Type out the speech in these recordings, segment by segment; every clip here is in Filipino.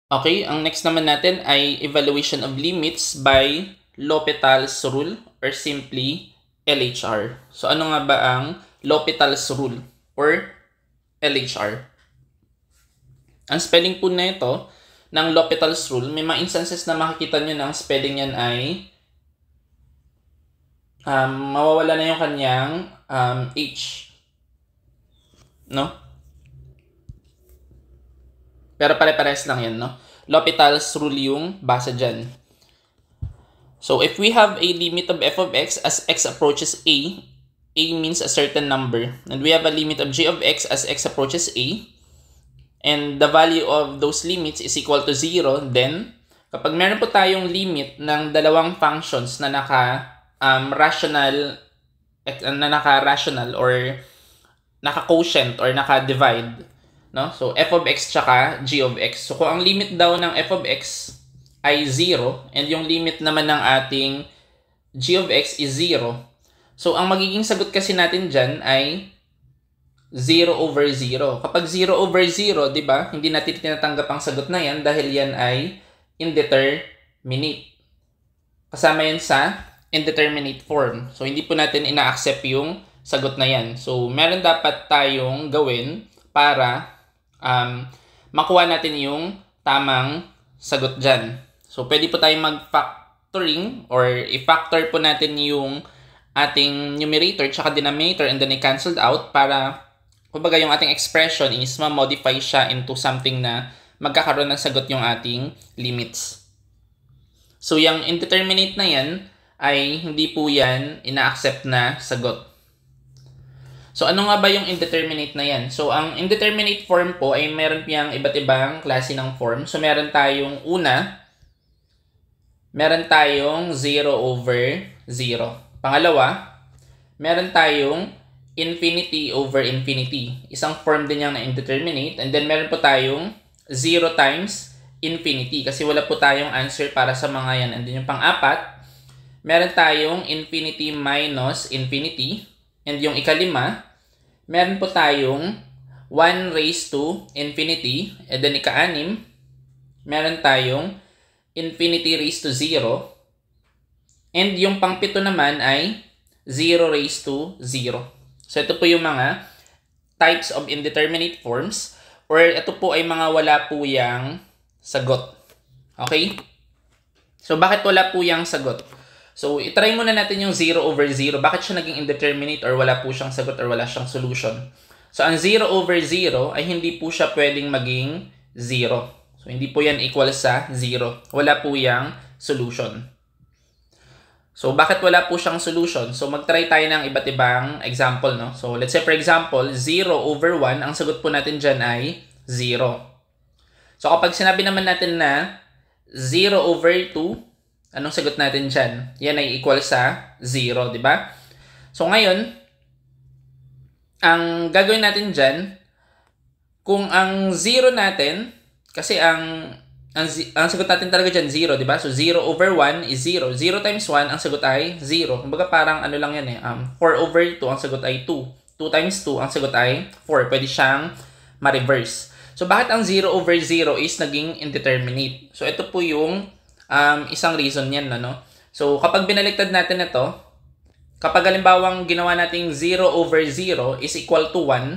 Okay, ang next naman natin ay evaluation of limits by L'Hopital's rule or simply LHR. So ano nga ba ang L'Hopital's rule or LHR? Ang spelling po na ito ng L'Hopital's rule, may mga instances na makikita nyo na ang spelling yan ay mawawala na yung kanyang H. No? Pero pare-pares lang yan, no? L'Hopital's rule yung basa dyan. So, if we have a limit of f of x as x approaches a means a certain number. And we have a limit of g of x as x approaches a, and the value of those limits is equal to 0, then, kapag meron po tayong limit ng dalawang functions na naka-rational or naka-quotient or naka-divide, no? So, f of x tsaka g of x. So, kung ang limit daw ng f of x ay 0, and yung limit naman ng ating g of x is 0, so, ang magiging sagot kasi natin dyan ay 0 over 0. Kapag 0 over 0, di ba, hindi natin tinatanggap ang sagot na yan dahil yan ay indeterminate. Kasama yan sa indeterminate form. So, hindi po natin ina-accept yung sagot na yan. So, meron dapat tayong gawin para makuha natin yung tamang sagot dyan. So, pwede po tayong mag-factoring or i-factor po natin yung ating numerator tsaka denominator and then i-cancelled out para kumbaga yung ating expression is ma-modify siya into something na magkakaroon ng sagot yung ating limits. So, yung indeterminate na yan ay hindi po yan ina-accept na sagot. So, ano nga ba yung indeterminate na yan? So, ang indeterminate form po ay meron piyang iba't ibang klase ng form. So, meron tayong meron tayong 0 over 0. Pangalawa, meron tayong infinity over infinity. Isang form din yan na indeterminate. And then, meron po tayong 0 times infinity kasi wala po tayong answer para sa mga yan. And then, yung pang-apat, meron tayong infinity minus infinity. And yung ikalima, meron po tayong 1 raised to infinity. And then ika-anim, meron tayong infinity raised to 0. And yung pang-pito naman ay 0 raised to 0. So ito po yung mga types of indeterminate forms or ito po ay mga wala po yang sagot. Okay? So bakit wala po yang sagot? So, itry muna natin yung 0 over 0. Bakit siya naging indeterminate or wala po siyang sagot or wala siyang solution? So, ang 0 over 0 ay hindi po siya pwedeng maging 0. So, hindi po yan equal sa 0. Wala po yang solution. So, bakit wala po siyang solution? So, mag-try tayo ng iba't ibang example, no? So, let's say for example, 0 over 1, ang sagot po natin dyan ay 0. So, kapag sinabi naman natin na 0 over 2, anong sagot natin dyan? Yan ay equal sa 0, di ba? So, ngayon, ang gagawin natin dyan, kung ang 0 natin, kasi ang sagot natin talaga dyan, 0, di ba? So, 0 over 1 is 0. 0 times 1, ang sagot ay 0. Kumbaga parang ano lang yan eh, 4 over 2, ang sagot ay 2. 2 times 2, ang sagot ay 4. Pwede siyang ma-reverse. So, bakit ang 0 over 0 is naging indeterminate? So, ito po yung isang reason yan, no? So, kapag binaliktad natin ito, kapag halimbawang ginawa nating 0 over 0 is equal to 1,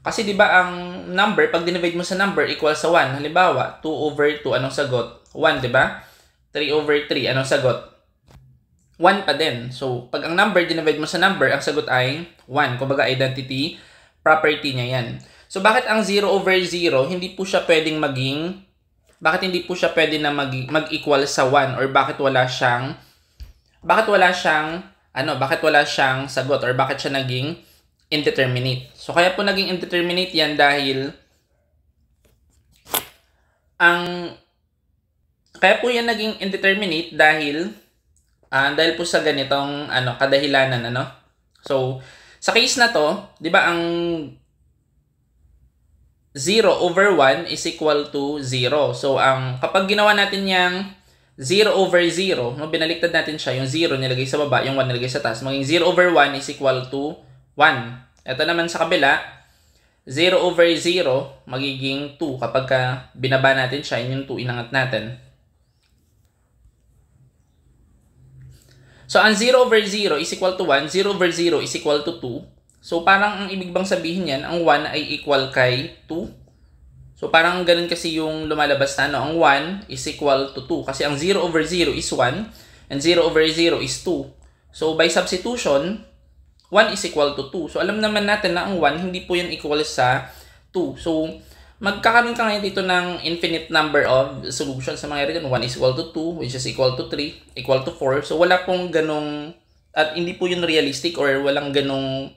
kasi di ba ang number, pag dinivide mo sa number, equal sa 1. Halimbawa, 2 over 2, anong sagot? 1, di ba? 3 over 3, anong sagot? 1 pa din. So, pag ang number, dinivide mo sa number, ang sagot ay 1. Kumbaga, identity property niya yan. So, bakit ang 0 over 0, hindi po siya pwedeng maging bakit hindi po siya pwede na mag-equal sa 1 or bakit wala siyang sagot or bakit siya naging indeterminate. So kaya po naging indeterminate yan dahil po sa ganitong kadahilanan, ano. So sa case na to, 'di ba ang 0 over 1 is equal to 0. So, kapag ginawa natin yung 0 over 0, binaliktad natin siya, yung 0 nilagay sa baba, yung 1 nilagay sa taas, maging 0 over 1 is equal to 1. Ito naman sa kabila, 0 over 0, magiging 2 kapag binaba natin siya, yung 2 inangat natin. So, ang 0 over 0 is equal to 1, 0 over 0 is equal to 2. So, parang ang ibig bang sabihin yan, ang 1 ay equal kay 2. So, parang ganun kasi yung lumalabas na, no? Ang 1 is equal to 2. Kasi ang 0 over 0 is 1, and 0 over 0 is 2. So, by substitution, 1 is equal to 2. So, alam naman natin na ang 1, hindi po yan equal sa 2. So, magkakaroon ka ngayon dito ng infinite number of solutions sa mga area. 1 is equal to 2, which is equal to 3, equal to 4. So, wala pong ganong, at hindi po yun realistic or walang ganong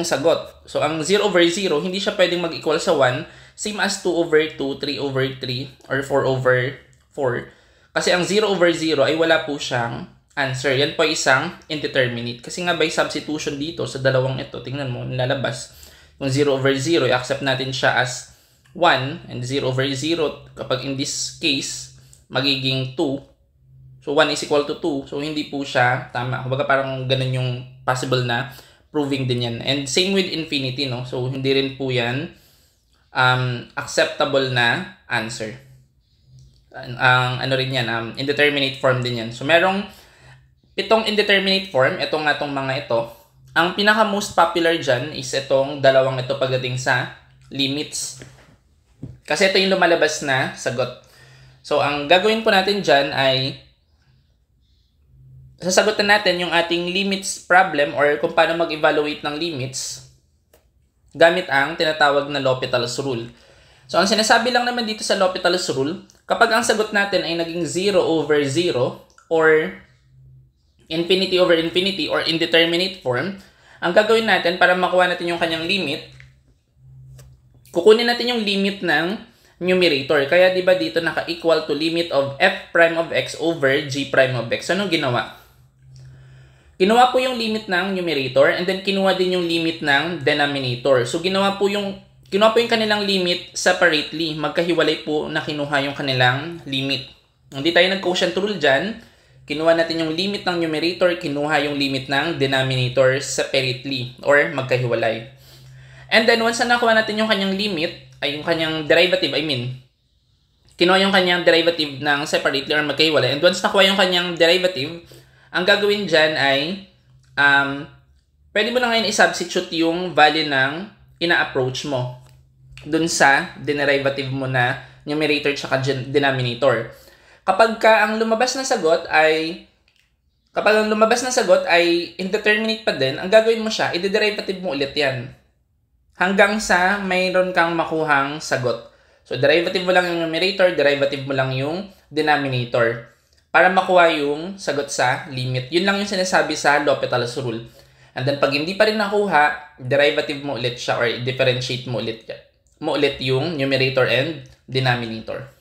sagot. So, ang 0 over 0, hindi siya pwedeng mag-equal sa 1, same as 2 over 2, 3 over 3, or 4 over 4. Kasi ang 0 over 0 ay wala po siyang answer. Yan po isang indeterminate. Kasi nga by substitution dito sa dalawang ito, tingnan mo, nilalabas. Kung 0 over 0, i-accept natin siya as 1, and 0 over 0, kapag in this case, magiging 2. So, 1 is equal to 2. So, hindi po siya tama. Kumbaga parang ganun yung possible na proving din yan. And same with infinity, no? So, hindi rin po yan acceptable na answer. Ano rin yan, indeterminate form din yan. So, merong 7 indeterminate form. Itong mga ito. Ang pinaka most popular dyan is itong dalawang ito pagdating sa limits. Kasi ito yung lumalabas na sagot. So, ang gagawin po natin dyan ay sasagutin natin yung ating limits problem or kung paano mag-evaluate ng limits gamit ang tinatawag na L'Hopital's rule. So, ang sinasabi lang naman dito sa L'Hopital's rule, kapag ang sagot natin ay naging 0 over 0 or infinity over infinity or indeterminate form, ang gagawin natin para makuha natin yung kanyang limit, kukunin natin yung limit ng numerator. Kaya di ba dito naka-equal to limit of f prime of x over g prime of x. So, anong ginawa? Kinuha po yung limit ng numerator and then kinuha din yung limit ng denominator. So, kinuha po yung kanilang limit separately. Magkahiwalay po na kinuha yung kanilang limit. Hindi tayo nag-quotient rule dyan. Kinuha natin yung limit ng numerator, kinuha yung limit ng denominator separately or magkahiwalay. And then, once na nakuha natin yung kanyang limit, ay yung kanyang derivative, kinuha yung kanyang derivative ng separately or magkahiwalay. And once nakuha yung kanyang derivative, ang gagawin dyan ay, pwede mo na ngayon i-substitute yung value ng ina-approach mo dun sa derivative mo na numerator tsaka denominator. Kapag ang lumabas na sagot ay indeterminate pa din, ang gagawin mo siya, i-derivative mo ulit yan. Hanggang sa mayroon kang makuhang sagot. So, derivative mo lang yung numerator, derivative mo lang yung denominator. Para makuha yung sagot sa limit. Yun lang yung sinasabi sa L'Hopital's rule. And then, pag hindi pa rin nakuha, derivative mo ulit siya or differentiate mo ulit yung numerator and denominator.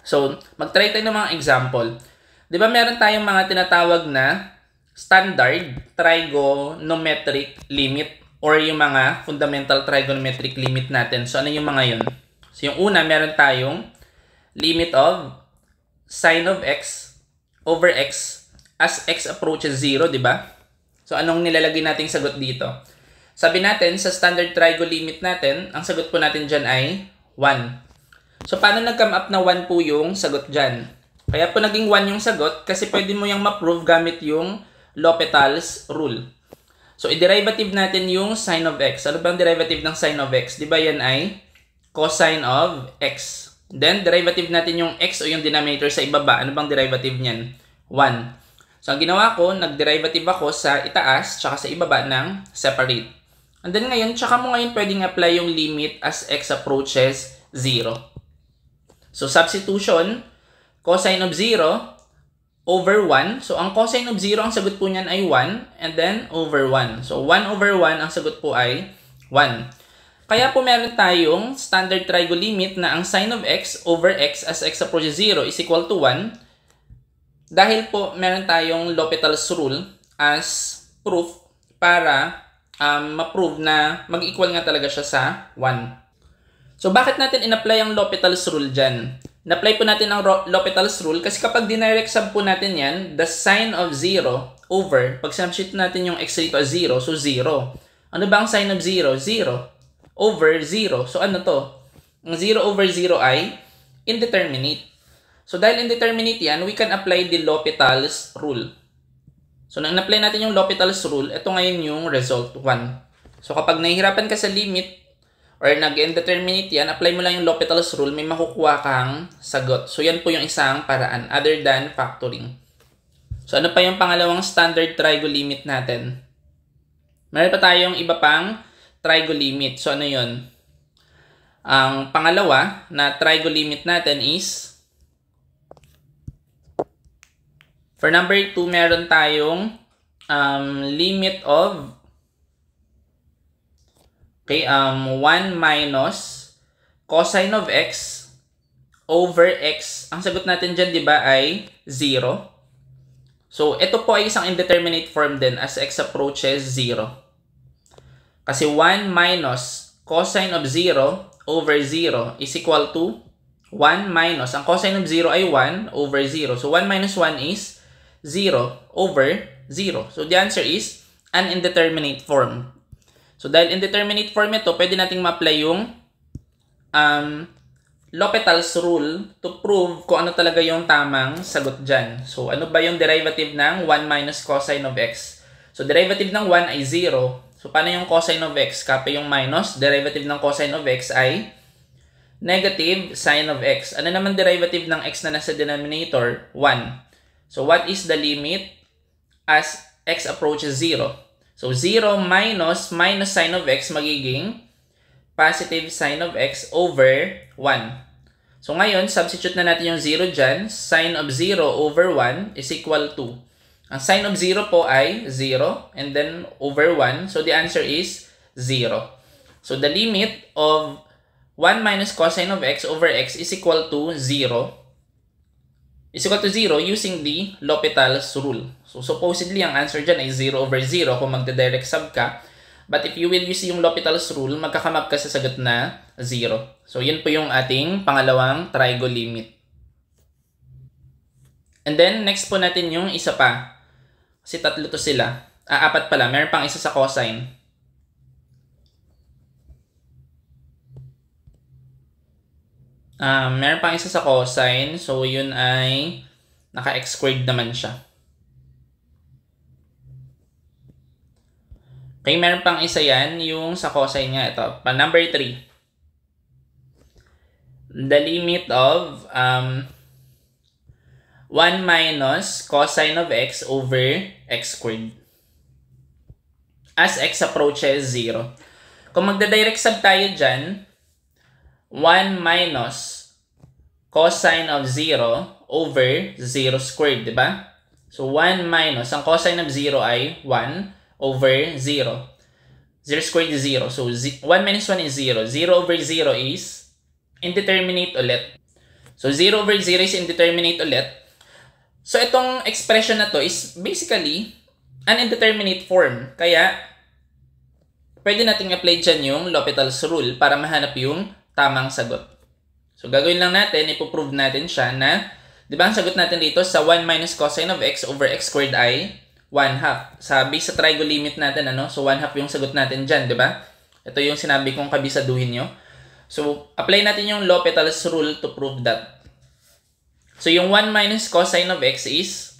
So, mag-try tayo ng mga example. Di ba meron tayong mga tinatawag na standard trigonometric limit or yung mga fundamental trigonometric limit natin. So, ano yung mga yun? So, yung una, meron tayong limit of sin of x over x as x approaches 0, di ba? So, anong nilalagay nating sagot dito? Sabi natin, sa standard trigo limit natin, ang sagot po natin dyan ay 1. So, paano nag-come up na 1 po yung sagot dyan? Kaya po naging 1 yung sagot kasi pwede mo yung ma-prove gamit yung L'Hopital's rule. So, i-derivative natin yung sin of x. Ano bang derivative ng sin of x? Di ba yan ay cosine of x. Then, derivative natin yung x o yung denominator sa ibaba. Ano bang derivative niyan? 1. So, ang ginawa ko, nag-derivative ako sa itaas tsaka sa ibaba ng separate. And then ngayon, tsaka mo ngayon pwedeng apply yung limit as x approaches 0. So, substitution, cosine of 0 over 1. So, ang cosine of 0, ang sagot po niyan ay 1. And then, over 1. So, 1 over 1, ang sagot po ay 1. Kaya po meron tayong standard trigo limit na ang sin of x over x as x approaches 0 is equal to 1. Dahil po meron tayong L'Hopital's rule as proof para ma-prove na mag-equal nga talaga siya sa 1. So, bakit natin in-apply ang L'Hopital's rule dyan? Na-apply po natin ang L'Hopital's rule kasi kapag dinirect sum po natin yan, the sin of 0 over, pag substitute natin yung x rito as 0, so 0. Ano ba ang sign of 0? 0 over 0. So ano to? Ang 0 over 0 ay indeterminate. So dahil indeterminate yan, we can apply the L'Hopital's rule. So nang apply natin yung L'Hopital's rule, ito ngayon yung result 1. So kapag nahihirapan ka sa limit or nag-indeterminate yan, apply mo lang yung L'Hopital's rule, may makukuha kang sagot. So yan po yung isang paraan other than factoring. So ano pa yung pangalawang standard trigo limit natin? Meron pa tayong iba pang trigo limit. So ano yun? Ang pangalawa na trigo limit natin is for number 2, meron tayong limit of 1 minus cosine of x over x. Ang sagot natin dyan, di ba, ay 0. So, ito po ay isang indeterminate form din as x approaches 0. Kasi 1 minus cosine of 0 over 0 is equal to 1 minus, ang cosine of 0 ay 1 over 0. So, 1 minus 1 is 0 over 0. So, the answer is an indeterminate form. So, dahil indeterminate form ito, pwede nating ma-apply yung L'Hopital's rule to prove kung ano talaga yung tamang sagot dyan. So, ano ba yung derivative ng 1 minus cosine of x? So, derivative ng 1 ay 0. So, paano yung cosine of x? Copy yung minus. Derivative ng cosine of x ay negative sine of x. Ano naman derivative ng x na nasa denominator? 1. So, what is the limit as x approaches 0? So, 0 minus sine of x magiging positive sine of x over 1. So, ngayon, substitute na natin yung 0 dyan. Sine of 0 over 1 is equal to, ang sine of 0 po ay 0 and then over 1. So, the answer is 0. So, the limit of 1 minus cosine of x over x is equal to 0. Is equal to 0 using the L'Hopital's rule. So, supposedly, ang answer dyan ay 0 over 0 kung magda-direct sub ka. But if you will use yung L'Hopital's rule, magkakamap ka sa sagot na 0. So, yun po yung ating pangalawang trigo limit. And then, next po natin yung isa pa. Kasi tatlo to sila. Apat pala. Meron pang isa sa cosine. Meron pang isa sa cosine. So, yun ay naka-x squared naman siya. Okay, meron pang isa yan. Yung sa cosine nga. Ito. Number 3. The limit of 1 minus cosine of x over x squared. As x approaches 0. Kung magda-direct sub tayo dyan, 1 minus cosine of 0 over 0 squared, di ba? So, 1 minus, ang cosine of 0 ay 1 over 0. 0 squared is 0. So, 1 minus 1 is 0. 0 over 0 is indeterminate ulit. So, 0 over 0 is indeterminate ulit. So, itong expression na to is basically an indeterminate form. Kaya, pwede natin apply dyan yung L'Hopital's rule para mahanap yung tamang sagot. So, gagawin lang natin, ipoprove natin siya na, di ba ang sagot natin dito sa 1 minus cosine of x over x squared ay 1/2. Sabi sa trigo limit natin, ano? So, 1/2 yung sagot natin dyan, di ba? Ito yung sinabi kong kabisaduhin nyo. So, apply natin yung L'Hopital's rule to prove that. So, yung 1 minus cosine of x is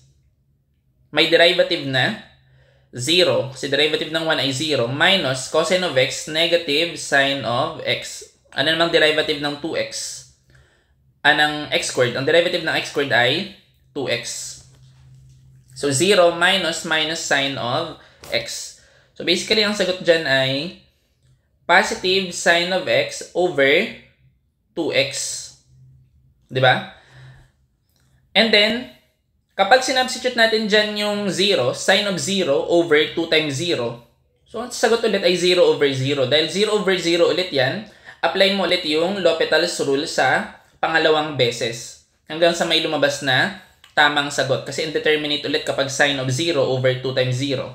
may derivative na 0. Kasi derivative ng 1 ay 0. Minus cosine of x, negative sine of x. Ano namang derivative ng 2x? Ng x squared. Ang derivative ng x squared ay 2x. So, 0 minus sine of x. So, basically, ang sagot dyan ay positive sine of x over 2x. Diba? And then, kapag sinubstitute natin dyan yung 0, sine of 0 over 2 times 0. So, ang sagot ulit ay 0 over 0. Dahil 0 over 0 ulit yan, apply mo ulit yung L'Hopital's rule sa pangalawang beses. Hanggang sa may lumabas na tamang sagot. Kasi indeterminate ulit kapag sine of 0 over 2 times 0.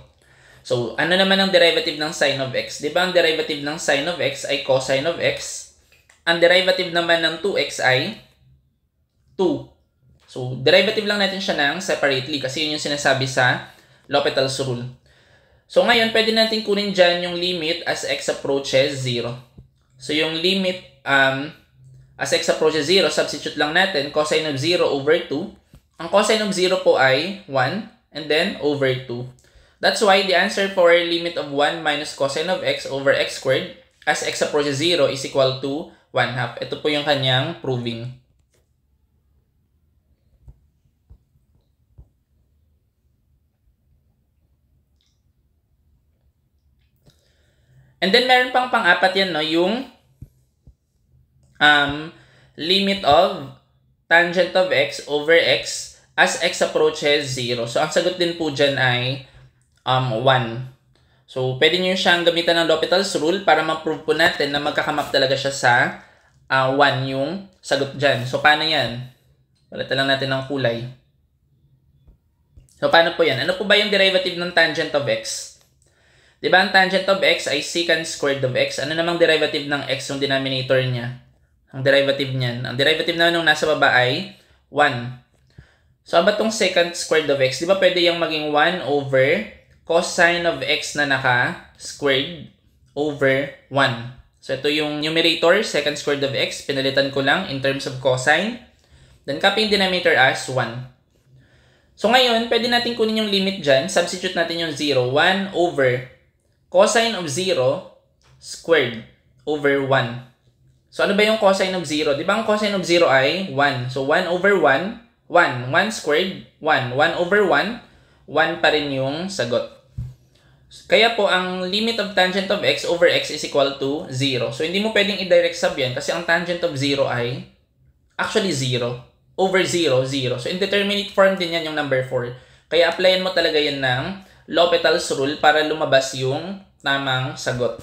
So, ano naman ang derivative ng sine of x? Di ba ang derivative ng sine of x ay cosine of x? Ang derivative naman ng 2x ay 2. So, derivative lang natin siya ng separately kasi yun yung sinasabi sa L'Hopital's rule. So ngayon, pwede natin kunin dyan yung limit as x approaches 0. So yung limit as x approaches 0, substitute lang natin cosine of 0 over 2. Ang cosine of 0 po ay 1 and then over 2. That's why the answer for limit of 1 minus cosine of x over x squared as x approaches 0 is equal to 1/2. Ito po yung kanyang proving. And then meron pang pang-apat yan, no, yung limit of tangent of x over x as x approaches 0. So ang sagot din po dyan ay 1. So pwede nyo siyang gamitan ng L'Hopital's rule para ma-prove po natin na magkakamap talaga siya sa 1 yung sagot dyan. So paano yan? Palitan lang natin ng kulay. So paano po yan? Ano po ba yung derivative ng tangent of x? Diba ang tangent of x ay secant squared of x? Ano namang derivative ng x yung denominator niya? Ang derivative niyan. Ang derivative naman nung nasa baba ay 1. So ba itong secant squared of x? Diba pwede yung maging 1 over cosine of x na naka-squared over 1. So ito yung numerator, secant squared of x. Pinalitan ko lang in terms of cosine. Then copy yung denominator as 1. So ngayon, pwede natin kunin yung limit dyan. Substitute natin yung 0. 1 over cosine of 0 squared over 1. So ano ba yung cosine of 0? Di ba ang cosine of 0 ay 1? So 1 over 1, 1. 1 squared, 1. 1 over 1, 1 pa rin yung sagot. Kaya po, ang limit of tangent of x over x is equal to 0. So hindi mo pwedeng i-direct sub yan kasi ang tangent of 0 ay actually 0. Over 0, 0. So indeterminate form din yan yung number 4. Kaya applyan mo talaga yan ng L'Hopital's rule para lumabas yung tamang sagot.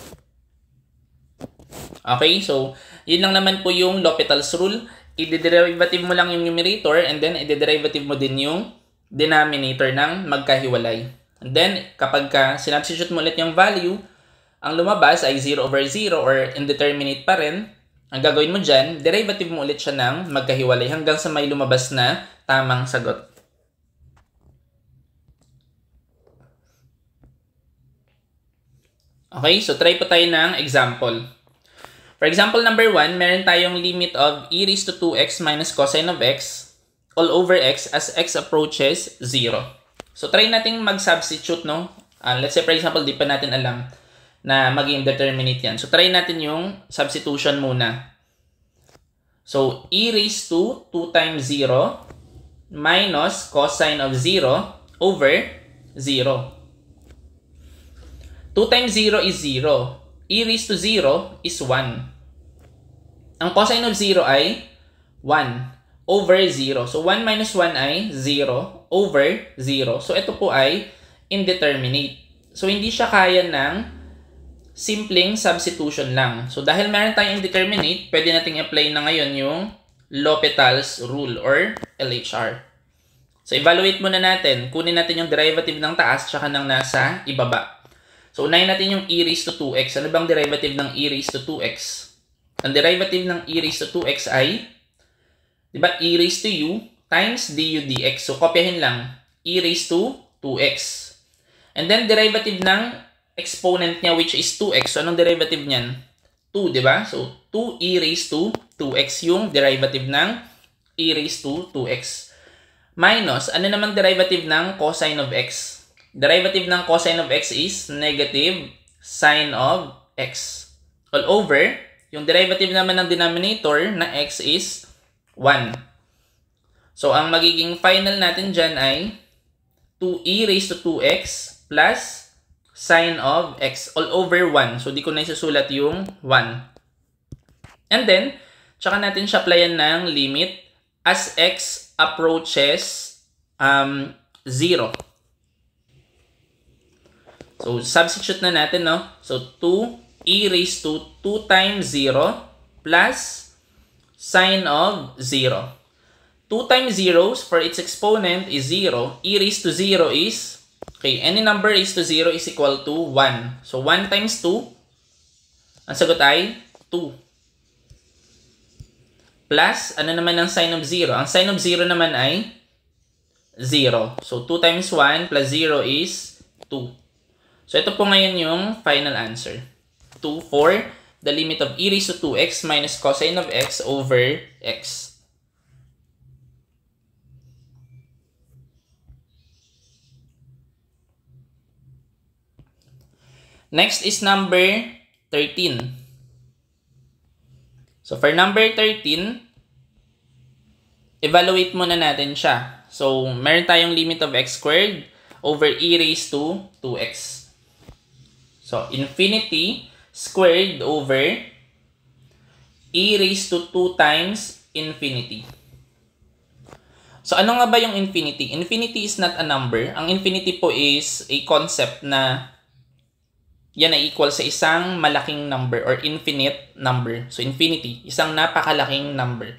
Okay, so yun lang naman po yung L'Hopital's rule. I-derivative mo lang yung numerator and then i-derivative mo din yung denominator ng magkahiwalay. And then, kapag sinubstitute mo ulit yung value, ang lumabas ay 0 over 0 or indeterminate pa rin. Ang gagawin mo dyan, derivative mo ulit siya ng magkahiwalay hanggang sa may lumabas na tamang sagot. Okay, so try po tayo ng example. For example number 1, meron tayong limit of e raised to 2x minus cosine of x all over x as x approaches 0. So try nating mag-substitute, no? Let's say for example, di pa natin alam na maging determinate yan. So try natin yung substitution muna. So e raised to 2 times 0 minus cosine of 0 over 0. 2 times 0 is 0. E raised to 0 is 1. Ang cosine of 0 ay 1 over 0. So 1 minus 1 ay 0 over 0. So ito po ay indeterminate. So hindi siya kaya ng simpleng substitution lang. So dahil meron tayong indeterminate, pwede nating apply na ngayon yung L'Hopital's rule or LHR. So evaluate muna natin. Kunin natin yung derivative ng taas tsaka ng nasa ibaba. So unahin natin yung e raised to 2x. Ano bang derivative ng e raised to 2x? Ang derivative ng e raised to 2x ay, di ba, e raised to u times du dx. So kopyahin lang, e raised to 2x. And then derivative ng exponent niya which is 2x. So anong derivative niyan? 2, di ba? So 2e raised to 2x yung derivative ng e raised to 2x. Minus, ano namang derivative ng cosine of x? Derivative ng cosine of x is negative sine of x. All over, yung derivative naman ng denominator na x is 1. So, ang magiging final natin dyan ay 2e raised to 2x plus sine of x all over 1. So, di ko na isusulat yung 1. And then, tsaka natin siya applyan ng limit as x approaches 0. So, substitute na natin, no? So, 2e raised to 2 times 0 plus sine of 0. 2 times 0 for its exponent is 0. E raised to 0 is, okay, any number raised to 0 is equal to 1. So, 1 times 2, ang sagot ay 2. Plus, ano naman ang sine of 0? Ang sine of 0 naman ay 0. So, 2 times 1 plus 0 is 2. So, ito po ngayon yung final answer. 2 for the limit of e raised to 2x minus cosine of x over x. Next is number 13. So, for number 13, evaluate muna natin siya. So, meron tayong limit of x squared over e raised to 2x. So, infinity squared over e raised to 2 times infinity. So, ano nga ba yung infinity? Infinity is not a number. Ang infinity po is a concept na yan ay equal sa isang malaking number or infinite number. So, infinity, isang napakalaking number.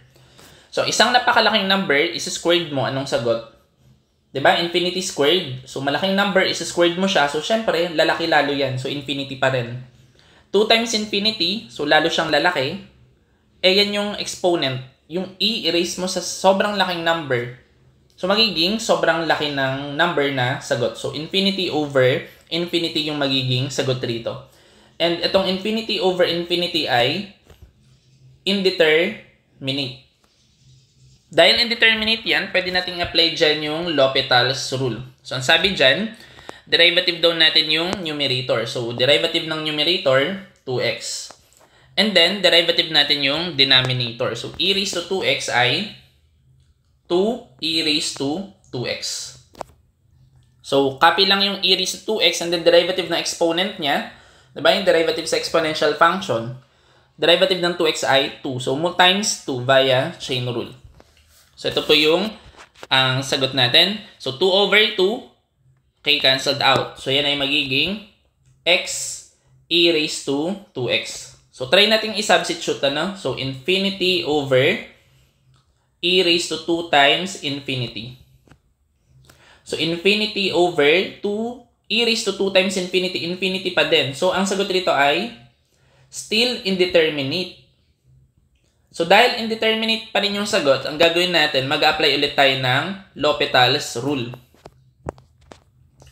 So, isang napakalaking number, is-squared mo, anong sagot? Diba? Infinity squared. So, malaking number, is-squared mo siya. So, syempre, lalaki lalo yan. So, infinity pa rin. 2 times infinity, so lalo siyang lalaki. Eh, yan yung exponent. Yung i-erase mo sa sobrang laking number. So, magiging sobrang laki ng number na sagot. So, infinity over infinity yung magiging sagot rito. And itong infinity over infinity ay indeterminate. Dahil indeterminate yan, pwede nating apply dyan yung L'Hopital's rule. So, ang sabi dyan, derivative daw natin yung numerator. So, derivative ng numerator, 2x. And then, derivative natin yung denominator. So, e raised to 2x ay 2e raised to 2x. So, copy lang yung e raised to 2x and then derivative ng exponent niya. Diba yung derivative sa exponential function? Derivative ng 2x ay 2. So, times 2 via chain rule. So, ito po yung ang sagot natin. So, 2 over 2, okay, cancelled out. So, yan ay magiging x e raised to 2x. So, try natin i-substitute, ano? So, infinity over e raised to 2 times infinity. So, infinity over 2, e raised to 2 times infinity, infinity pa din. So, ang sagot rito ay still indeterminate. So, dahil indeterminate pa rin yung sagot, ang gagawin natin, mag-apply ulit tayo ng L'Hopital's rule.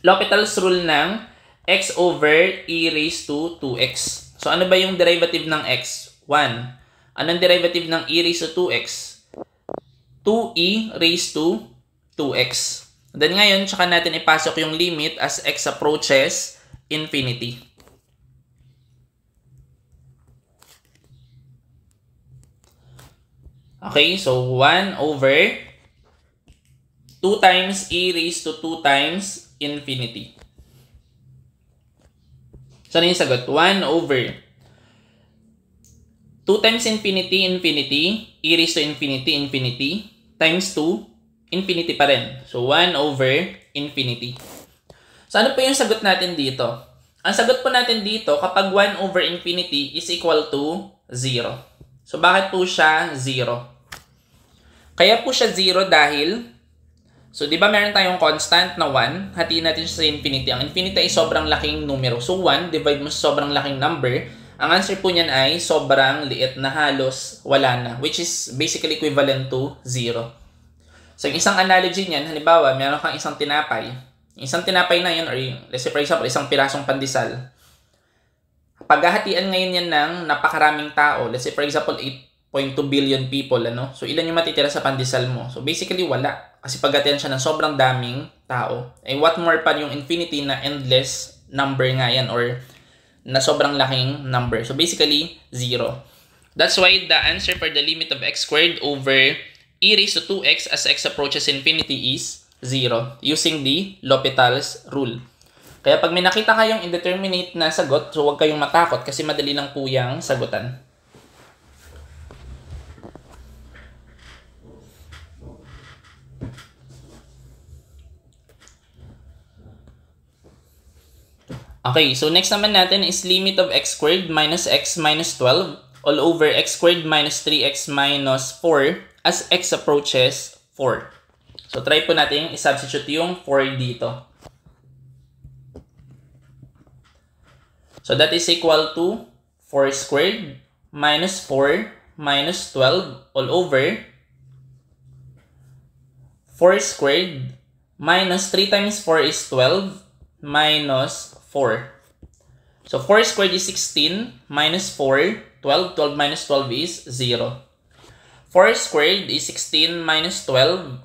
L'Hopital's rule ng x over e raised to 2x. So, ano ba yung derivative ng x? 1. Anong derivative ng e raised to 2x? 2e raised to 2x. Then ngayon, tsaka natin ipasok yung limit as x approaches infinity. Okay, so 1 over 2 times e raised to 2 times infinity. So, ano yung sagot? 1 over 2 times infinity, infinity, e raised to infinity, infinity, times 2, infinity pa rin. So, 1 over infinity. So, ano po yung sagot natin dito? Ang sagot po natin dito, kapag 1 over infinity is equal to 0. So, bakit po siya 0? Kaya po siya 0 dahil, so, di ba meron tayong constant na 1? Hatiin natin siya sa infinity. Ang infinity ay sobrang laking numero. So, 1, divide mo sa sobrang laking number. Ang answer po niyan ay sobrang liit na halos wala na, which is basically equivalent to 0. So, yung isang analogy niyan, halimbawa, meron kang isang tinapay. Yung isang tinapay na yun, or let's say for example, isang pirasong pandesal. Paghahatian ngayon yan ng napakaraming tao, let's say for example, 8.2 billion people, ano? So, ilan yung matitira sa pandesal mo? So, basically, wala. Kasi paghatian siya ng sobrang daming tao. Eh, what more pa yung infinity na endless number nga yan, or na sobrang laking number. So, basically, 0. That's why the answer for the limit of x squared over e raised to 2x as x approaches infinity is 0 using the L'Hopital's rule. Kaya pag may nakita kayong indeterminate na sagot, so huwag kayong matakot kasi madali lang po yung sagutan. Okay, so next naman natin is limit of x squared minus x minus 12 all over x squared minus 3x minus 4 as x approaches 4. So, try po natin i-substitute yung 4 dito. So, that is equal to 4 squared minus 4 minus 12 all over 4 squared minus 3 times 4 is 12 minus 4. So 4 squared is 16 minus 4, 12. 12 minus 12 is 0. 4 squared is 16 minus 12,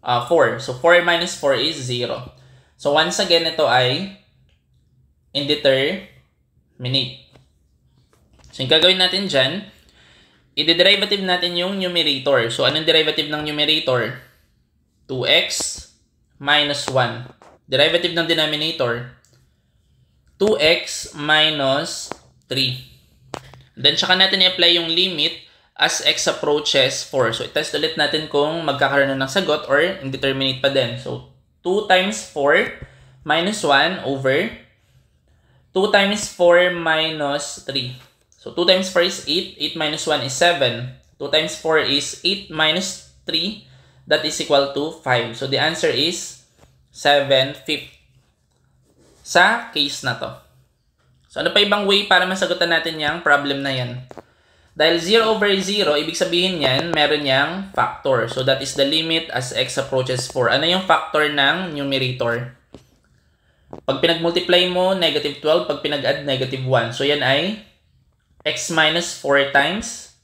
4. So 4 minus 4 is 0. So once again, ito ay indeterminate. So yung gagawin natin dyan, i-derivative natin yung numerator. So anong derivative ng numerator? 2x minus 1. Derivative ng denominator, 2x minus 3. Then, tsaka natin i-apply yung limit as x approaches 4. So, i-test ulit natin kung magkakaroon na ng sagot or indeterminate pa din. So, 2 times 4 minus 1 over 2 times 4 minus 3. So, 2 times 4 is 8. 8 minus 1 is 7. 2 times 4 is 8 minus 3. That is equal to 5. So, the answer is 7/5 sa case na to. So, ano pa ibang way para masagutan natin yung problem na yan? Dahil 0 over 0, ibig sabihin yan, meron yang factor. So, that is the limit as x approaches 4. Ano yung factor ng numerator? Pag pinag-multiply mo, negative 12. Pag pinag-add, negative 1. So, yan ay x minus 4 times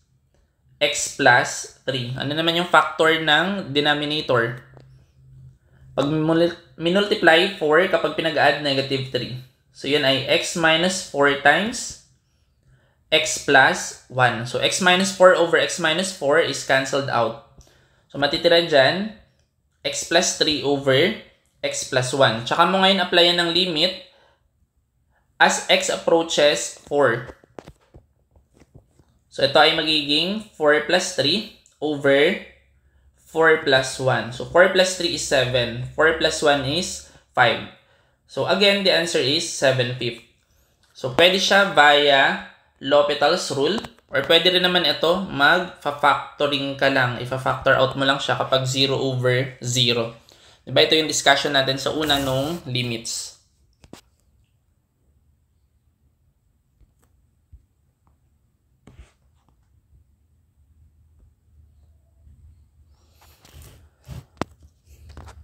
x plus 3. Ano naman yung factor ng denominator? Pag minultiply 4, kapag pinag-add, negative 3. So, yan ay x minus 4 times x plus 1. So, x minus 4 over x minus 4 is cancelled out. So, matitira dyan, x plus 3 over x plus 1. Tsaka mo ngayon applyan ng limit as x approaches 4. So, ito ay magiging 4 plus 3 over 4 plus 1. So, 4 plus 3 is 7. 4 plus 1 is 5. So, again, the answer is 7/5. So, pwede siya via L'Hopital's rule. Or pwede rin naman ito, mag-factoring ka lang. Ifa-factor out mo lang siya kapag 0 over 0. Diba ito yung discussion natin sa una nung limits.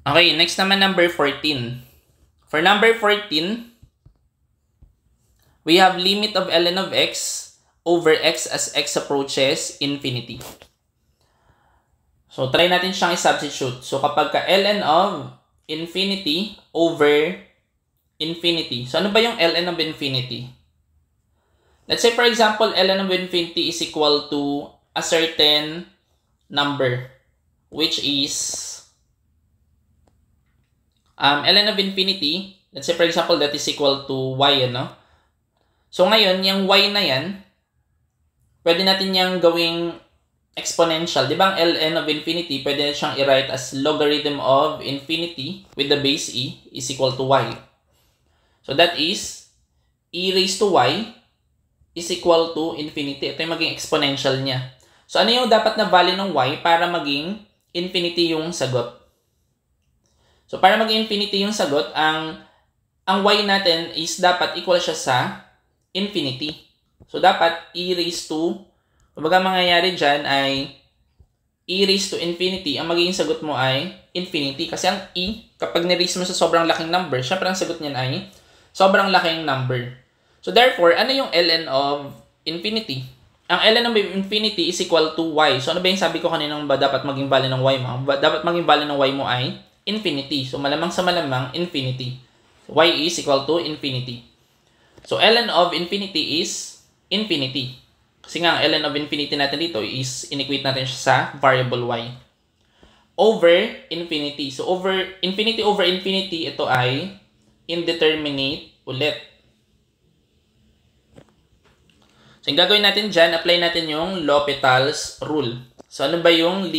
Okay, next naman number 14. For number 14, we have limit of ln of x over x as x approaches infinity. So, try natin siyang i-substitute. So, kapag ka ln of infinity over infinity. So, ano ba yung ln of infinity? Let's say, for example, ln of infinity is equal to a certain number, which is ln of infinity, let's say for example, that is equal to y, ano? So ngayon, yung y na yan, pwede natin yung gawing exponential. Di ba ang ln of infinity, pwede natin siyang i-write as logarithm of infinity with the base e is equal to y. So that is, e raised to y is equal to infinity. Ito yung maging exponential niya. So ano yung dapat na value ng y para maging infinity yung sagot? So, para maging infinity yung sagot, ang y natin is dapat equal siya sa infinity. So, dapat e raised to, kumbaga mangyayari dyan ay e raised to infinity. Ang magiging sagot mo ay infinity. Kasi ang e, kapag ni-raise mo sa sobrang laking number, syempre ang sagot niyan ay sobrang laking number. So, therefore, ano yung ln of infinity? Ang ln of infinity is equal to y. So, ano ba yung sabi ko kaninang ba dapat maging value ng y mo? Dapat maging value ng y mo ay infinity. So, malamang sa malamang, infinity. So, y is equal to infinity. So, ln of infinity is infinity. Kasi nga, ang ln of infinity natin dito is inequate natin siya sa variable y. Over infinity. So, over infinity, ito ay indeterminate ulit. So, yung gagawin natin dyan, apply natin yung L'Hopital's rule. So, ano ba yung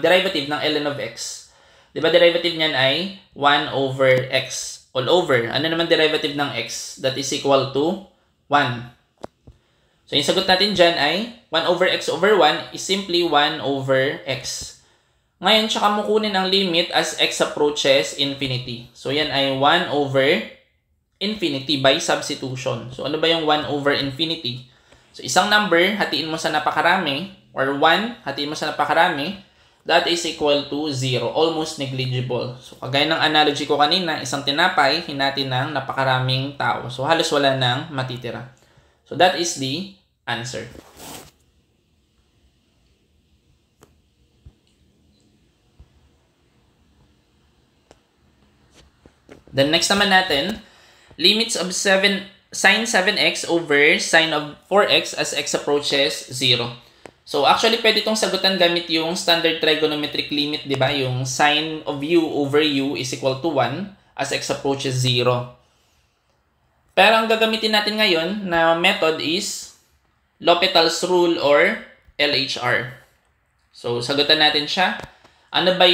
derivative ng ln of x? Diba derivative niyan ay 1 over x all over. Ano naman derivative ng x? That is equal to 1. So, yung sagot natin dyan ay 1 over x over 1 is simply 1 over x. Ngayon, tsaka mo kunin ang limit as x approaches infinity. So, yan ay 1 over infinity by substitution. So, ano ba yung 1 over infinity? So, isang number, hatiin mo sa napakarami, or 1, hatiin mo sa napakarami, that is equal to 0. Almost negligible. So, kagaya ng analogy ko kanina, isang tinapay, hinati ng napakaraming tao. So, halos wala nang matitira. So, that is the answer. Then, next naman natin, limits of sin 7x over sin of 4x as x approaches 0. So, actually, pwede itong sagutan gamit yung standard trigonometric limit, di ba? Yung sin of u over u is equal to 1 as x approaches 0. Pero ang gagamitin natin ngayon na method is L'Hopital's rule or LHR. So, sagutan natin siya. Ano ba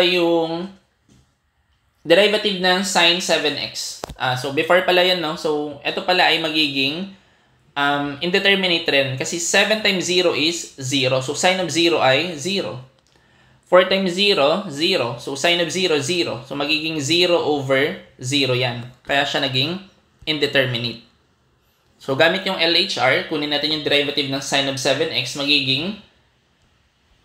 yung derivative ng sin 7x? So, before pala yan, no? So, ito pala ay magiging indeterminate rin. Kasi 7 times 0 is 0. So, sin of 0 ay 0. 4 times 0, 0. So, sin of 0, 0. So, magiging 0 over 0 yan. Kaya siya naging indeterminate. So, gamit yung LHR, kunin natin yung derivative ng sin of 7x, magiging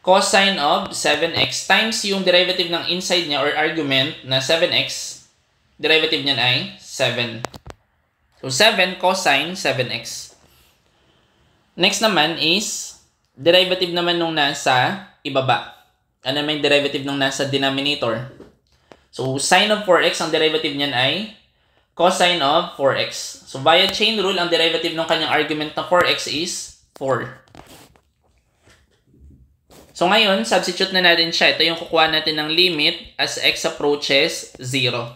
cosine of 7x times yung derivative ng inside niya or argument na 7x, derivative niyan ay 7. So, 7 cosine 7x. Next naman is derivative naman nung nasa ibaba. Ano may derivative nung nasa denominator? So, sin of 4x, ang derivative niyan ay cosine of 4x. So, via chain rule, ang derivative ng kanyang argument na 4x is 4. So, ngayon, substitute na natin siya. Ito yung kukuha natin ng limit as x approaches 0.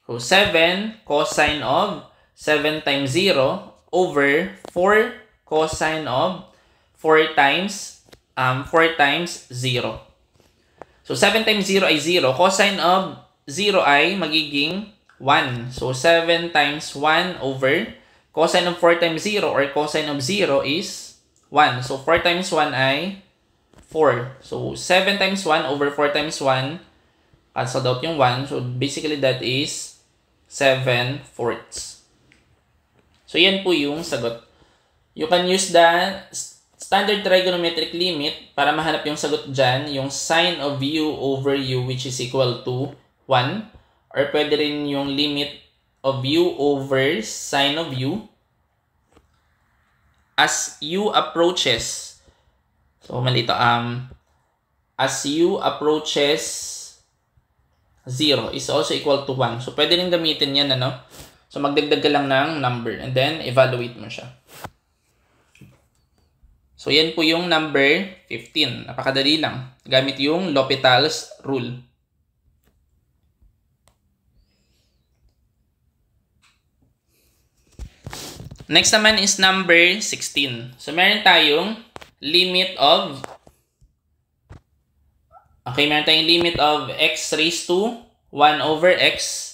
So, 7 cosine of 7 times 0 over 4 cosine of 4 times 0. So, 7 times 0 ay 0. Cosine of 0 ay magiging 1. So, 7 times 1 over cosine of 4 times 0 or cosine of 0 is 1. So, 4 times 1 ay 4. So, 7 times 1 over 4 times 1, cancel out yung 1. So, basically that is 7/4. So, yan po yung sagot. You can use the standard trigonometric limit para mahanap yung sagot dyan, yung sin of u over u which is equal to 1. Or pwede rin yung limit of u over sin of u as u approaches. So, malito. As u approaches 0 is also equal to 1. So, pwede rin gamitin yan, ano? So, magdagdag ka lang ng number and then evaluate mo siya. So, yan po yung number 15. Napakadali lang. Gamit yung L'Hopital's rule. Next naman is number 16. So, meron tayong limit of x raised to 1 over x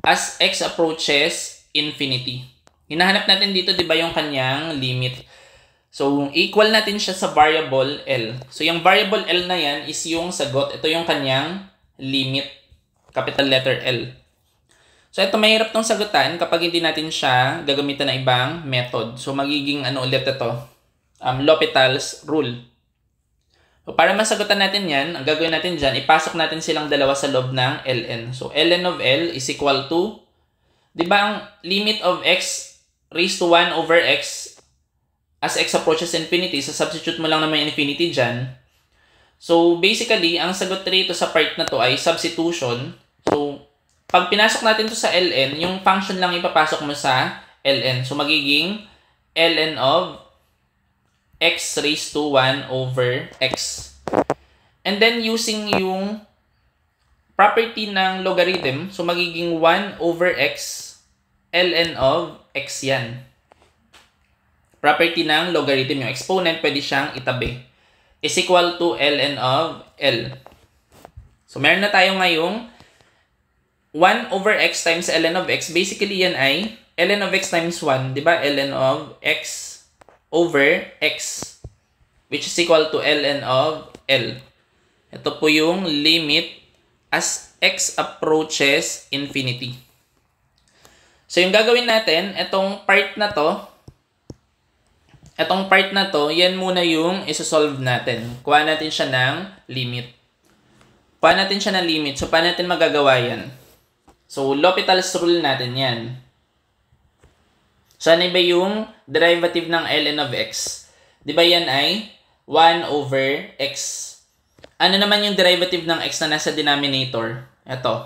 as x approaches infinity. Hinahanap natin dito, di ba, yung kanyang limit. So, equal natin siya sa variable L. So, yung variable L na yan is yung sagot. Ito yung kanyang limit. Capital letter L. So, ito mahirap tong sagutan kapag hindi natin siya gagamitan ng ibang method. So, magiging ulit ito? L'Hopital's rule. So, para masagutan natin yan, ang gagawin natin dyan, ipasok natin silang dalawa sa loob ng ln. So, ln of L is equal to, di ba ang limit of x raised to 1 over x as x approaches infinity, so substitute mo lang naman yung infinity dyan. So, basically, ang sagot rito sa part na to ay substitution. So, pag pinasok natin to sa ln, yung function lang ipapasok mo sa ln. So, magiging ln of x raised to 1 over x. And then, using yung property ng logarithm, so magiging 1 over x, ln of x yan. Property ng logarithm, yung exponent, pwede siyang itabi. Is equal to ln of L. So, meron na tayo ngayong 1 over x times ln of x. Basically, yan ay ln of x times 1. Diba? ln of x over x. Which is equal to ln of L. Ito po yung limit as x approaches infinity. So, yung gagawin natin, itong part na to, Etong part na to, yan muna yung isosolve natin. Kuha natin siya ng limit. So, paano natin magagawa yan? So, L'Hopital's rule natin yan. So, ano ba yung derivative ng ln of x? Di ba yan ay 1 over x? Ano naman yung derivative ng x na nasa denominator? Ito.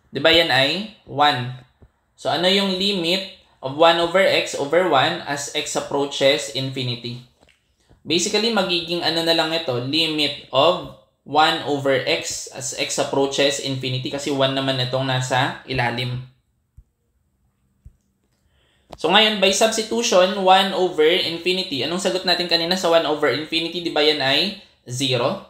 Di ba yan ay 1? So, ano yung limit of 1 over x over 1 as x approaches infinity? Basically, magiging ano na lang ito, limit of 1 over x as x approaches infinity kasi 1 naman itong nasa ilalim. So ngayon, by substitution, 1 over infinity. Anong sagot natin kanina sa 1 over infinity? Di ba yan ay 0?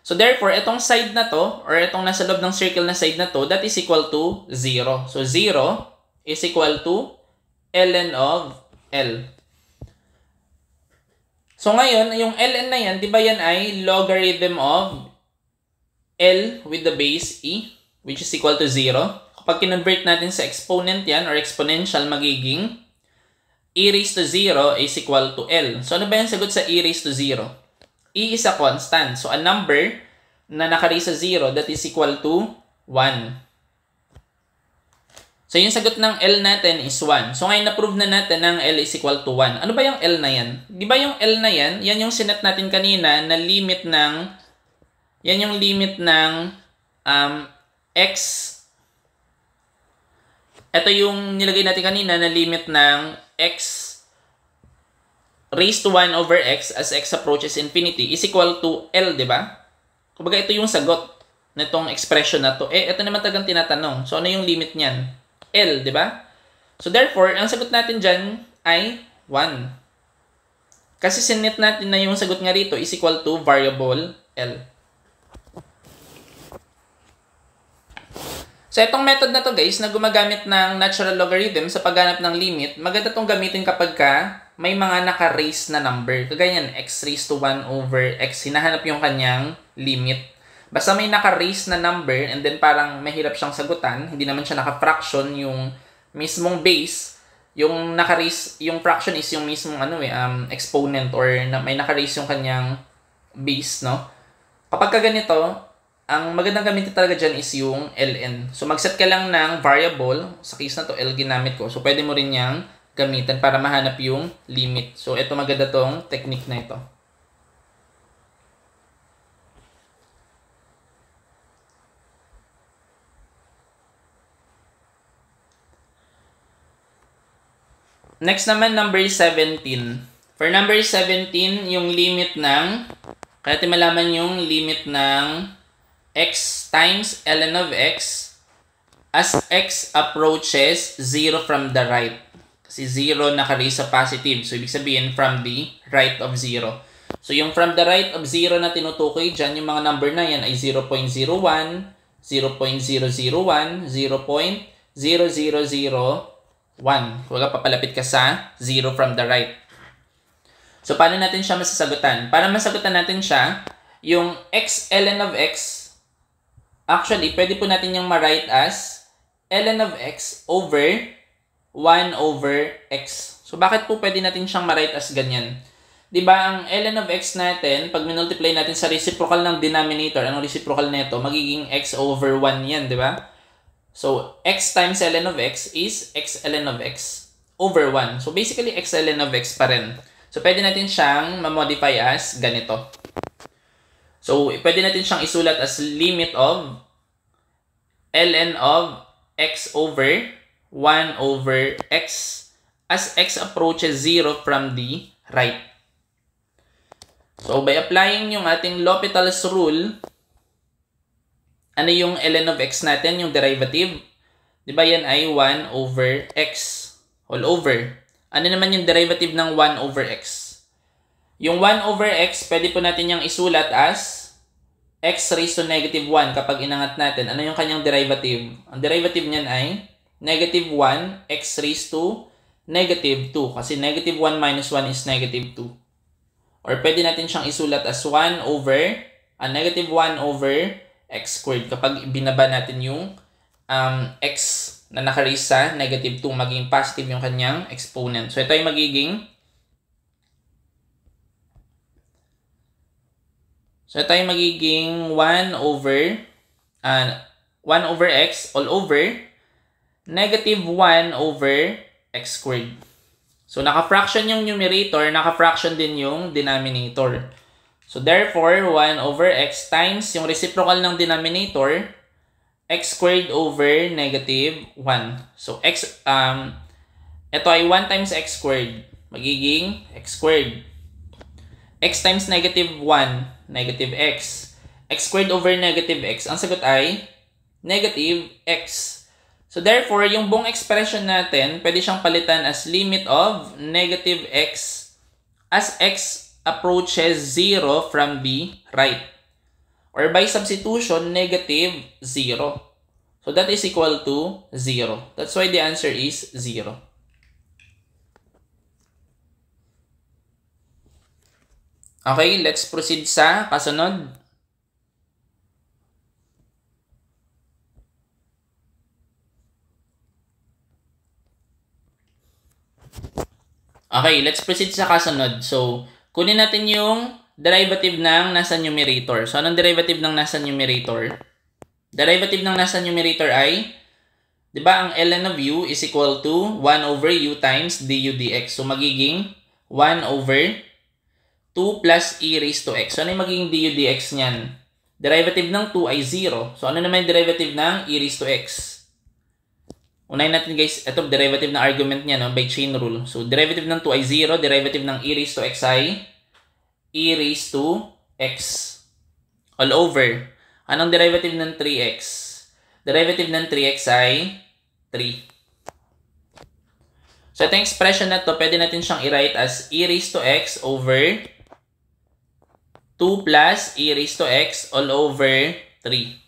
So therefore, itong side na to, or itong nasa loob ng circle na side na to, that is equal to 0. So 0 is equal to ln of L. So ngayon, yung ln na yan, di ba yan ay logarithm of L with the base e, which is equal to 0. Kapag kinonvert natin sa exponent yan, or exponential, magiging e raised to 0 is equal to L. So ano ba yung sagot sa e raised to 0? E is a constant. So a number na naka-raise sa 0, that is equal to 1. So yung sagot ng L natin is 1. So ngayon na-prove na natin ng L is equal to 1. Ano ba yung L na yan? Di ba yung L na yan, yan yung sinet natin kanina na limit ng, yan yung limit ng x. Ito yung nilagay natin kanina na limit ng x raised to 1 over x as x approaches infinity is equal to L, di ba? Kumbaga ito yung sagot nitong expression na to. Ito naman talagang tinatanong. So ano yung limit niyan? L, di ba? So therefore, ang sagot natin dyan ay 1. Kasi sinit natin na yung sagot nga rito is equal to variable L. So, itong method na to guys, na gumagamit ng natural logarithm sa pagganap ng limit, maganda itong gamitin kapag may mga naka-raise na number. Kagaya yan, x raised to 1 over x. Hinahanap yung kanyang limit. Basta may naka-raise na number and then parang mahirap siyang sagutan, hindi naman siya naka-fraction yung mismong base. Yung naka-raise, yung fraction is yung mismong exponent or may naka-raise yung kanyang base, no? Kapag ganito, ang magandang gamitin talaga dyan is yung ln. So, mag-set ka lang ng variable. Sa case na to, L ginamit ko. So, pwede mo rin yang gamitin para mahanap yung limit. So, ito maganda tong technique na ito. Next naman, number 17. For number 17, yung limit ng, kaya natin malaman yung limit ng x times ln of x as x approaches 0 from the right. Kasi 0 naka-raise sa positive. So, ibig sabihin from the right of 0. So, yung from the right of 0 na tinutukoy dyan, yung mga number na yan ay 0.01, 0.001, 0.0001. Huwag papalapit ka sa 0 from the right. So, paano natin siya masasagutan? Para masagutan natin siya, yung x ln of x, actually, pwede po natin yung ma-write as ln of x over 1 over x. So, bakit po pwede natin siyang ma-write as ganyan? Diba, ang ln of x natin, pag minultiply natin sa reciprocal ng denominator, anong reciprocal nito, magiging x over 1 yan, diba? So, x times ln of x is x ln of x over 1. So, basically, x ln of x pa rin. So, pwede natin siyang ma-modify as ganito. So, pwede natin siyang isulat as limit of ln of x over 1 over x as x approaches 0 from the right. So, by applying yung ating L'Hopital's rule, ano yung ln of x natin, yung derivative? Diba yan ay 1 over x all over. Ano naman yung derivative ng 1 over x? Yung 1 over x, pwede po natin yung isulat as x raised to negative 1 kapag inangat natin. Ano yung kanyang derivative? Ang derivative niyan ay negative 1 x raised to negative 2. Kasi negative 1 minus 1 is negative 2. Or pwede natin siyang isulat as 1 over, negative 1 over x squared. Kapag binaba natin yung x na naka-raise sa negative 2, maging positive yung kanyang exponent. So ito ay magiging So, ito ay magiging 1 over x all over negative 1 over x squared. So, naka-fraction yung numerator, naka-fraction din yung denominator. So, therefore, 1 over x times yung reciprocal ng denominator, x squared over negative 1. So, ito ay 1 times x squared. Magiging x squared. X times negative 1, negative x. X squared over negative x. Ang sagot ay negative x. So, therefore, yung buong expression natin, pwede siyang palitan as limit of negative x as x approaches 0 from the right. Or by substitution, negative 0. So, that is equal to 0. That's why the answer is 0. Okay, let's proceed sa kasunod. Okay, let's proceed sa kasunod. So, kunin natin yung derivative ng nasa numerator. So, anong derivative ng nasa numerator? Derivative ng nasa numerator ay, di ba, ang ln of u is equal to 1 over u times du dx. So, magiging 1 over 2 plus e raised to x. So, ano yung magiging du dx niyan? Derivative ng 2 ay 0. So, ano naman yung derivative ng e raised to x? Unahin natin guys, ito derivative ng argument niya, no, by chain rule. So, derivative ng 2 ay 0, derivative ng e raised to x ay e raised to x all over. Anong derivative ng 3x? Derivative ng 3x ay 3. So, itong expression na to, pwede natin siyang i-write as e raised to x over 2 plus e raised to x all over 3.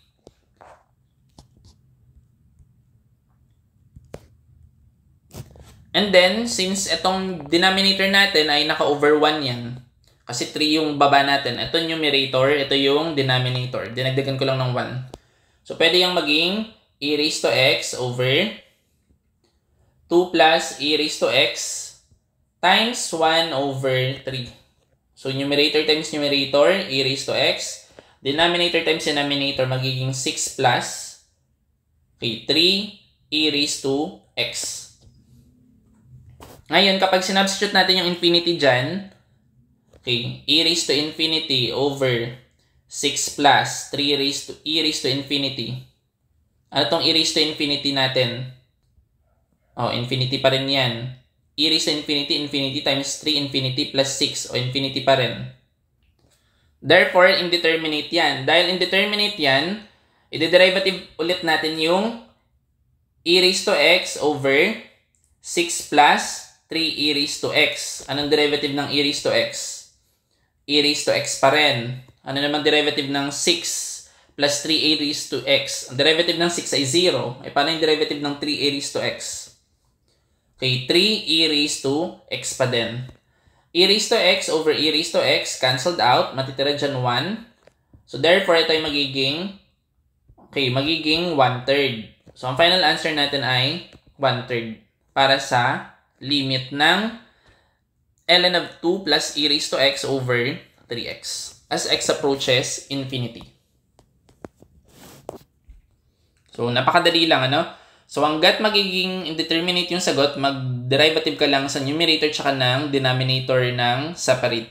And then, since itong denominator natin ay naka-over 1 yan, kasi 3 yung baba natin, ito yung numerator, ito yung denominator. Dinagdagan ko lang ng 1. So, pwede yung maging e raised to x over 2 plus e raised to x times 1 over 3. So, numerator times numerator, e raised to x. Denominator times denominator, magiging 6 plus 3 e raised to x. Ngayon, kapag sinubstitute natin yung infinity dyan, okay, e raised to infinity over 6 plus 3 raised to e raised to infinity. Ano tong e raised to infinity natin? Oh, infinity pa rin yan. E raised to infinity, infinity times 3 infinity plus 6. O, infinity pa rin. Therefore, indeterminate yan. Dahil indeterminate yan, i-derivative ulit natin yung e raised to x over 6 plus 3 e raised to x. Anong derivative ng e raised to x? E raised to x pa rin. Ano naman derivative ng 6 plus 3 e raised to x? Ang derivative ng 6 ay 0. Ay paano yung derivative ng 3 e raised to x? Okay, 3 e raised to x pa din. E raised to x over e raised to x cancelled out. Matitira dyan 1. So therefore, ito ay magiging 1/3. So ang final answer natin ay 1/3 para sa limit ng ln of 2 plus e raised to x over 3x as x approaches infinity. So, napakadali lang, ano? So, hanggat magiging indeterminate yung sagot, mag-derivative ka lang sa numerator tsaka ng denominator ng separate.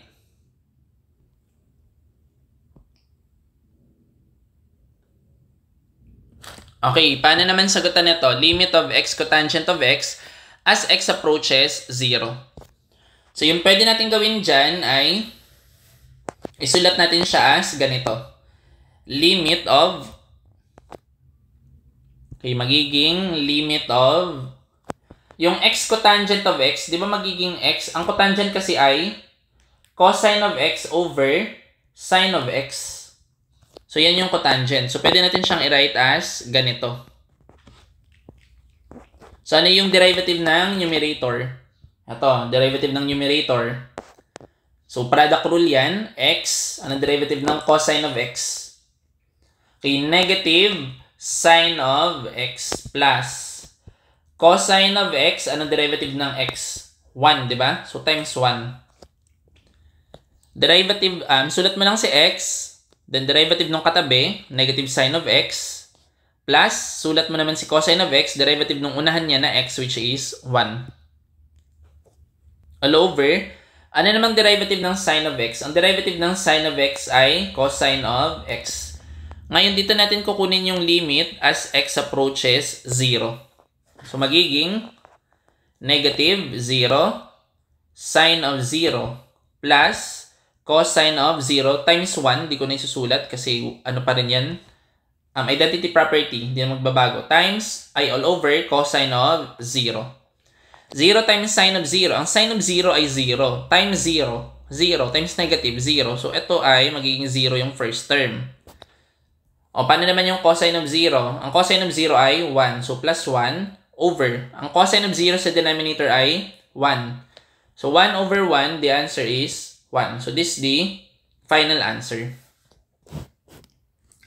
Okay, paano naman sagutan nito? Limit of x cotangent of x as x approaches 0. So, yung pwede natin gawin dyan ay isulat natin siya as ganito. Limit of, okay, magiging limit of, yung x cotangent of x, di ba magiging x? Ang cotangent kasi ay cosine of x over sine of x. So, yan yung cotangent. So, pwede natin siyang i-write as ganito. So, ano yung derivative ng numerator? Ito, derivative ng numerator. So, product rule yan. X, ano derivative ng cosine of x? Okay, negative sine of x plus cosine of x, ano derivative ng x? 1, di ba? So, times 1. Derivative, sulat mo lang si x. Then derivative ng katabi, negative sine of x, plus, sulat mo naman si cosine of x, derivative ng unahan niya na x, which is 1. All over, ano namang derivative ng sine of x? Ang derivative ng sine of x ay cosine of x. Ngayon, dito natin kukunin yung limit as x approaches 0. So, magiging negative 0 sine of 0 plus cosine of 0 times 1. Di ko na isusulat kasi ano pa rin yan. Identity property, hindi na magbabago. Times ay all over cosine of 0. 0 times sine of 0. Ang sine of 0 ay 0. Times 0. 0 times negative 0. So, ito ay magiging 0 yung first term. O, paano naman yung cosine of 0? Ang cosine of 0 ay 1. So, plus 1 over. Ang cosine of 0 sa denominator ay 1. So, 1 over 1, the answer is 1. So, this is the final answer.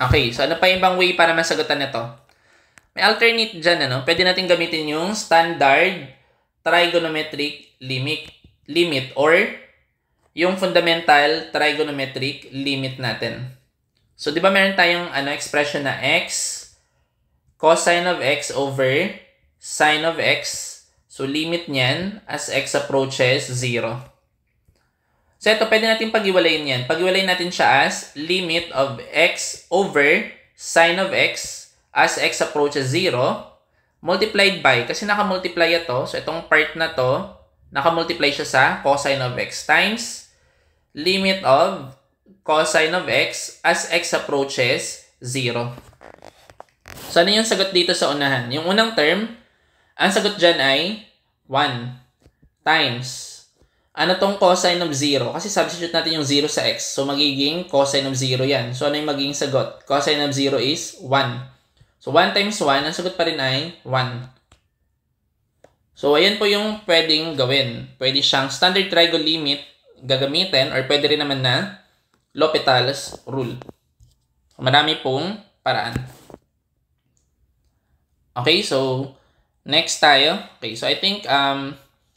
Okay, so ano pa yung ibang way para masagutan nito? May alternate dyan, ano? Pwede natin gamitin yung standard trigonometric limit or yung fundamental trigonometric limit natin. So, di ba meron tayong expression na x, cosine of x over sine of x. So, limit niyan as x approaches 0. So, ito, pwede natin pag-iwalayin yan. Pag-iwalayin natin siya as limit of x over sine of x as x approaches 0 multiplied by, kasi naka-multiply ito. So, itong part na to, naka-multiply siya sa cosine of x times limit of cosine of x as x approaches 0. So, ano yung sagot dito sa unahan? Yung unang term, ang sagot dyan ay 1 times. Ano tong cosine of 0? Kasi substitute natin yung 0 sa x. So, magiging cosine of 0 yan. So, ano yung magiging sagot? Cosine of 0 is 1. So, 1 times 1, ang sagot pa rin ay 1. So, ayan po yung pwedeng gawin. Pwede siyang standard trigo limit gagamitin or pwede rin naman na L'Hopital's rule. Marami pong paraan. Okay, so next tayo. Okay, so I think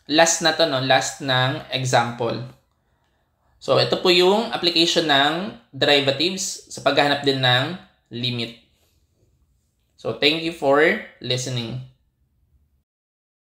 last na to, no? Last ng example. So ito po yung application ng derivatives sa paghahanap din ng limit. So thank you for listening.